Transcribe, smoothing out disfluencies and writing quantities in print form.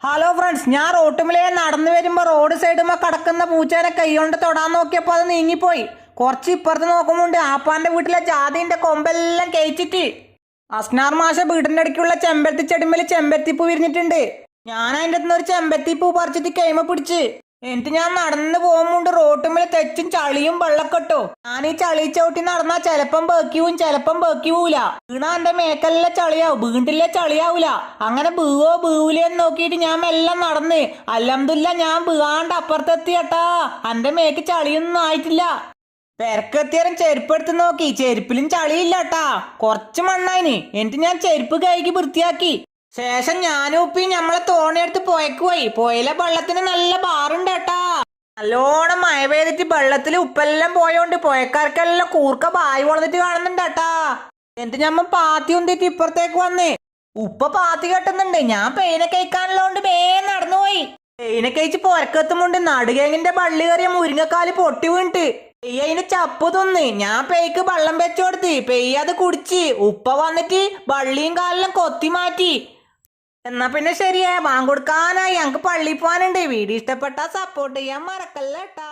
Hello friends, ഞാൻ റോട്ടുമിലേ നടന്നു വരുമ്പോൾ റോഡ് സൈഡുമ്പോൾ കിടക്കുന്ന പൂച്ചേനെ കൈകൊണ്ട് തൊടാൻ നോക്കിയപ്പോൾ അത് നീങ്ങിപ്പോയി. കുറച്ച് ഇപ്പുറത്ത് നോക്കുമ്പോണ്ട് ആപ്പാന്റെ വീട്ടിലെ ജാതിന്റെ കൊമ്പെല്ലാം കഴിച്ചിട്ട്. അസ്നാർ മാഷ വീടിന്റെ അടുക്കുള്ള ചെമ്പരത്തി ചെടിമേൽ ചെമ്പരത്തിപ്പൂ വിരിഞ്ഞിട്ടുണ്ട്. ഞാൻ അതിൻ്റെ അടുത്ത് ഒരു ചെമ്പരത്തിപ്പൂ പറിച്ചിട്ട് കൈമ പിടിച്ച്. എന്നിട്ട് ഞാൻ നടന്നു പോകുമ്പോണ്ട് റോട്ടുമിൽ തെച്ചും ചളിയും വെള്ളക്കെട്ടോ. ഞാൻ ഈ ചളി ചവിട്ടി നടന്നാ ചിലപ്പം ബേക്കിവും ചിലപ്പം ബേക്കിവൂല. വീണാ എന്റെ മേക്കെല്ലാം ചളിയാവും, വീണ്ടിലെ ചളിയാവൂല. അങ്ങനെ ബീവോ ബീവൂലെന്ന് നോക്കിയിട്ട് ഞാൻ എല്ലാം നടന്ന് അൽഹംദുലില്ലാ ഞാൻ ബീവാണ്ട് അപ്പുറത്തെത്തി കേട്ടാ. എന്റെ മേക്ക് ചളിയൊന്നും ആയിട്ടില്ല. പെരക്കെത്തിയാലും ചെരുപ്പ് എടുത്ത് നോക്കി, ചെരുപ്പിലും ചളിയില്ല കേട്ടാ, കുറച്ച് മണ്ണായിന്. എന്നിട്ട് ഞാൻ ചെരുപ്പ് കൈകി വൃത്തിയാക്കി. ശേഷം ഞാനും ഉപ്പിയും നമ്മളെ തോണിയെടുത്ത് പുഴയ്ക്ക് പോയി. പുഴയിലെ വെള്ളത്തിന് നല്ല ബാറുണ്ട് കേട്ടാ. നല്ലോണം മഴ പെയ്തിട്ട് വെള്ളത്തിൽ ഉപ്പെല്ലാം പോയോണ്ട് പുഴക്കാർക്കെല്ലാം കൂർക്ക ബായി വളർന്നിട്ട് കാണുന്നുണ്ട് കേട്ടാ. എന്നിട്ട് ഞമ്മ പാത്തി ഉന്തിട്ട് ഇപ്പുറത്തേക്ക് വന്ന് ഉപ്പ പാത്തി കെട്ടുന്നുണ്ട്. ഞാൻ പെയിനെ കഴിക്കാനുള്ളതുകൊണ്ട് നടന്നു പോയി. പെയിനെ കഴിച്ച് പുരക്കെത്തുമുണ്ട് നടുകേങ്ങിന്റെ വള്ളി കയറിയ മുരിങ്ങക്കാല് പൊട്ടി വീണിട്ട് പെയ്യ അതിന് ചപ്പ് തിന്ന്. ഞാൻ പെയ്ക്ക് വെള്ളം വെച്ചു കൊടുത്ത് പെയ്യ അത് കുടിച്ച്. ഉപ്പ വന്നിട്ട് വള്ളിയും കാലെല്ലാം കൊത്തി മാറ്റി. എന്നാ പിന്നെ ശരിയാ, വാങ്ങി കൊടുക്കാനായി. ഞങ്ങക്ക് പള്ളി പോവാനുണ്ട്. വീഡിയോ ഇഷ്ടപ്പെട്ടാ സപ്പോർട്ട് ചെയ്യാൻ മറക്കല്ലേട്ടാ.